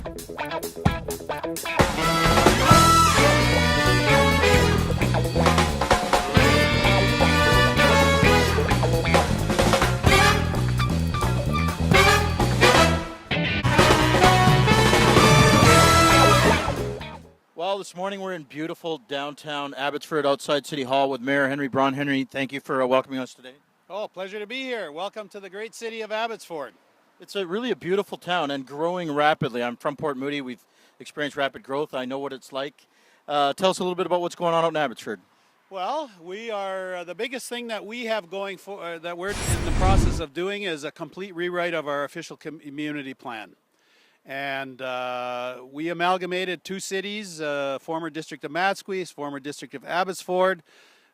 Well, this morning we're in beautiful downtown Abbotsford outside City Hall with Mayor Henry Braun. Henry, thank you for welcoming us today. Oh, pleasure to be here. Welcome to the great city of Abbotsford. It's really a beautiful town and growing rapidly. I'm from Port Moody. We've experienced rapid growth. I know what it's like. Tell us a little bit about what's going on out in Abbotsford. Well, we are the biggest thing that we have going for that we're in the process of doing is a complete rewrite of our official community plan. And we amalgamated two cities, former district of Matsquis, former district of Abbotsford,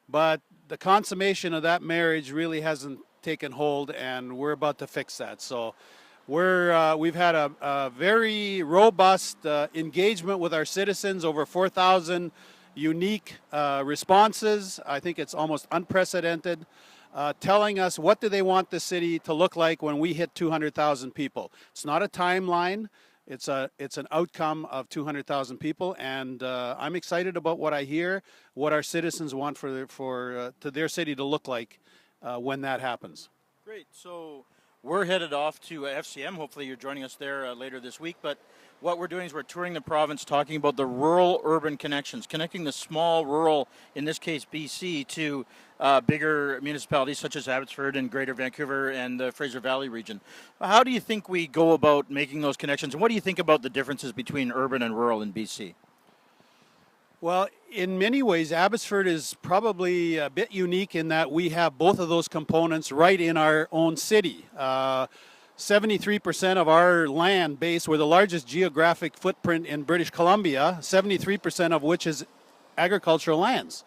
but the consummation of that marriage really hasn't taken hold, and we're about to fix that. So we've had a very robust engagement with our citizens, over 4,000 unique responses. I think it's almost unprecedented. Telling us what do they want the city to look like when we hit 200,000 people. It's not a timeline. It's an outcome of 200,000 people, and I'm excited about what I hear, what our citizens want for their city to look like when that happens. Great. So we're headed off to FCM. Hopefully you're joining us there later this week. But what we're doing is we're touring the province, talking about the rural-urban connections, connecting the small rural, in this case BC, to bigger municipalities such as Abbotsford and Greater Vancouver and the Fraser Valley region. How do you think we go about making those connections, and what do you think about the differences between urban and rural in BC? Well, in many ways, Abbotsford is probably a bit unique in that we have both of those components right in our own city. 73% of our land base, we're the largest geographic footprint in British Columbia, 73% of which is agricultural lands.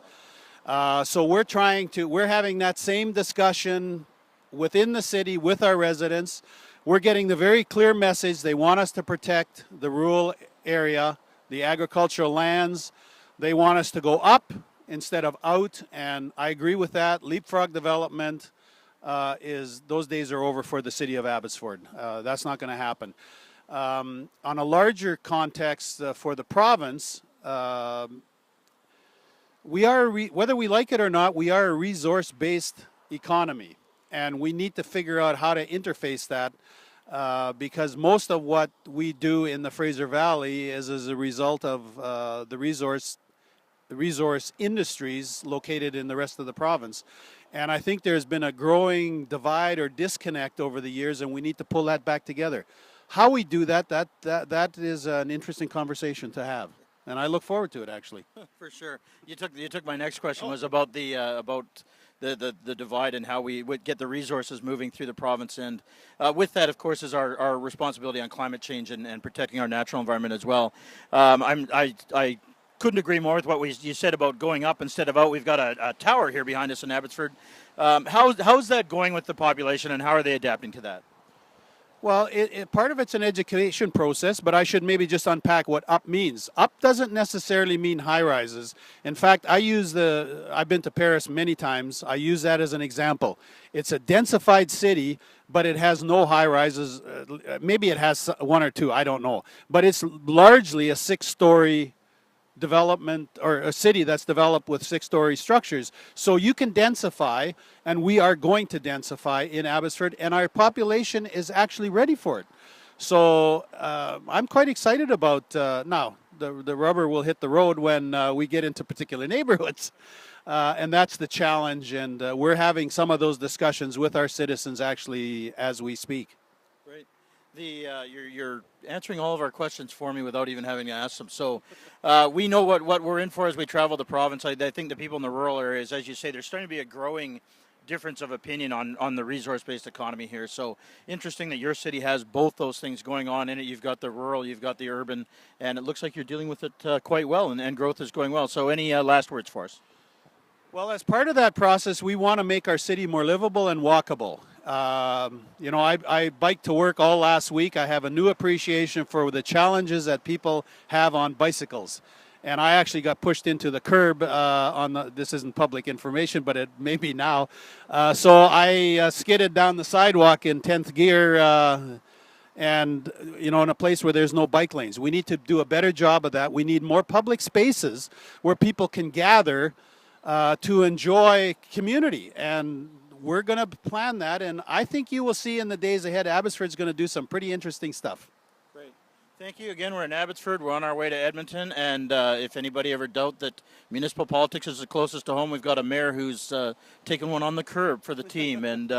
So we're having that same discussion within the city with our residents. We're getting the very clear message they want us to protect the rural area, the agricultural lands. They want us to go up instead of out, and I agree with that. Leapfrog development those days are over for the city of Abbotsford. That's not going to happen. On a larger context for the province, whether we like it or not, we are a resource-based economy, and we need to figure out how to interface that because most of what we do in the Fraser Valley is as a result of the resource industries located in the rest of the province. And I think there's been a growing divide or disconnect over the years, and we need to pull that back together. How we do that is an interesting conversation to have, and I look forward to it, actually. For sure. You took my next question was about the divide and how we would get the resources moving through the province. And with that, of course, is our responsibility on climate change and protecting our natural environment as well. I couldn't agree more with what you said about going up instead of out. We've got a tower here behind us in Abbotsford. How's that going with the population, and how are they adapting to that? Well, part of it's an education process, but I should maybe just unpack what up means. Up doesn't necessarily mean high rises. In fact, I've been to Paris many times. I use that as an example. It's a densified city, but it has no high rises. Maybe it has one or two, I don't know. But it's largely a 6-story development, or a city that's developed with 6-story structures. So you can densify, and we are going to densify in Abbotsford, and our population is actually ready for it. So I'm quite excited about now. The rubber will hit the road when we get into particular neighborhoods, and that's the challenge, and we're having some of those discussions with our citizens actually as we speak. Great. You're answering all of our questions for me without even having to ask them. So we know what we're in for as we travel the province. I think the people in the rural areas, as you say, there's starting to be a growing difference of opinion on the resource-based economy here. So interesting that your city has both those things going on in it. You've got the rural, you've got the urban, and it looks like you're dealing with it quite well, and growth is going well. So any last words for us? Well, as part of that process, we want to make our city more livable and walkable. I biked to work all last week. I have a new appreciation for the challenges that people have on bicycles. And I actually got pushed into the curb this isn't public information, but it may be now. So I skidded down the sidewalk in 10th gear and in a place where there's no bike lanes. We need to do a better job of that. We need more public spaces where people can gather to enjoy community, and we're going to plan that, and I think you will see in the days ahead Abbotsford's going to do some pretty interesting stuff. Great. Thank you again. We're in Abbotsford. We're on our way to Edmonton, and if anybody ever doubt that municipal politics is the closest to home, we've got a mayor who's taking one on the curb for the team, and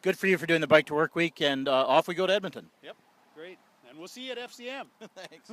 good for you for doing the Bike to Work week, and off we go to Edmonton. Yep, great. And we'll see you at FCM. Thanks.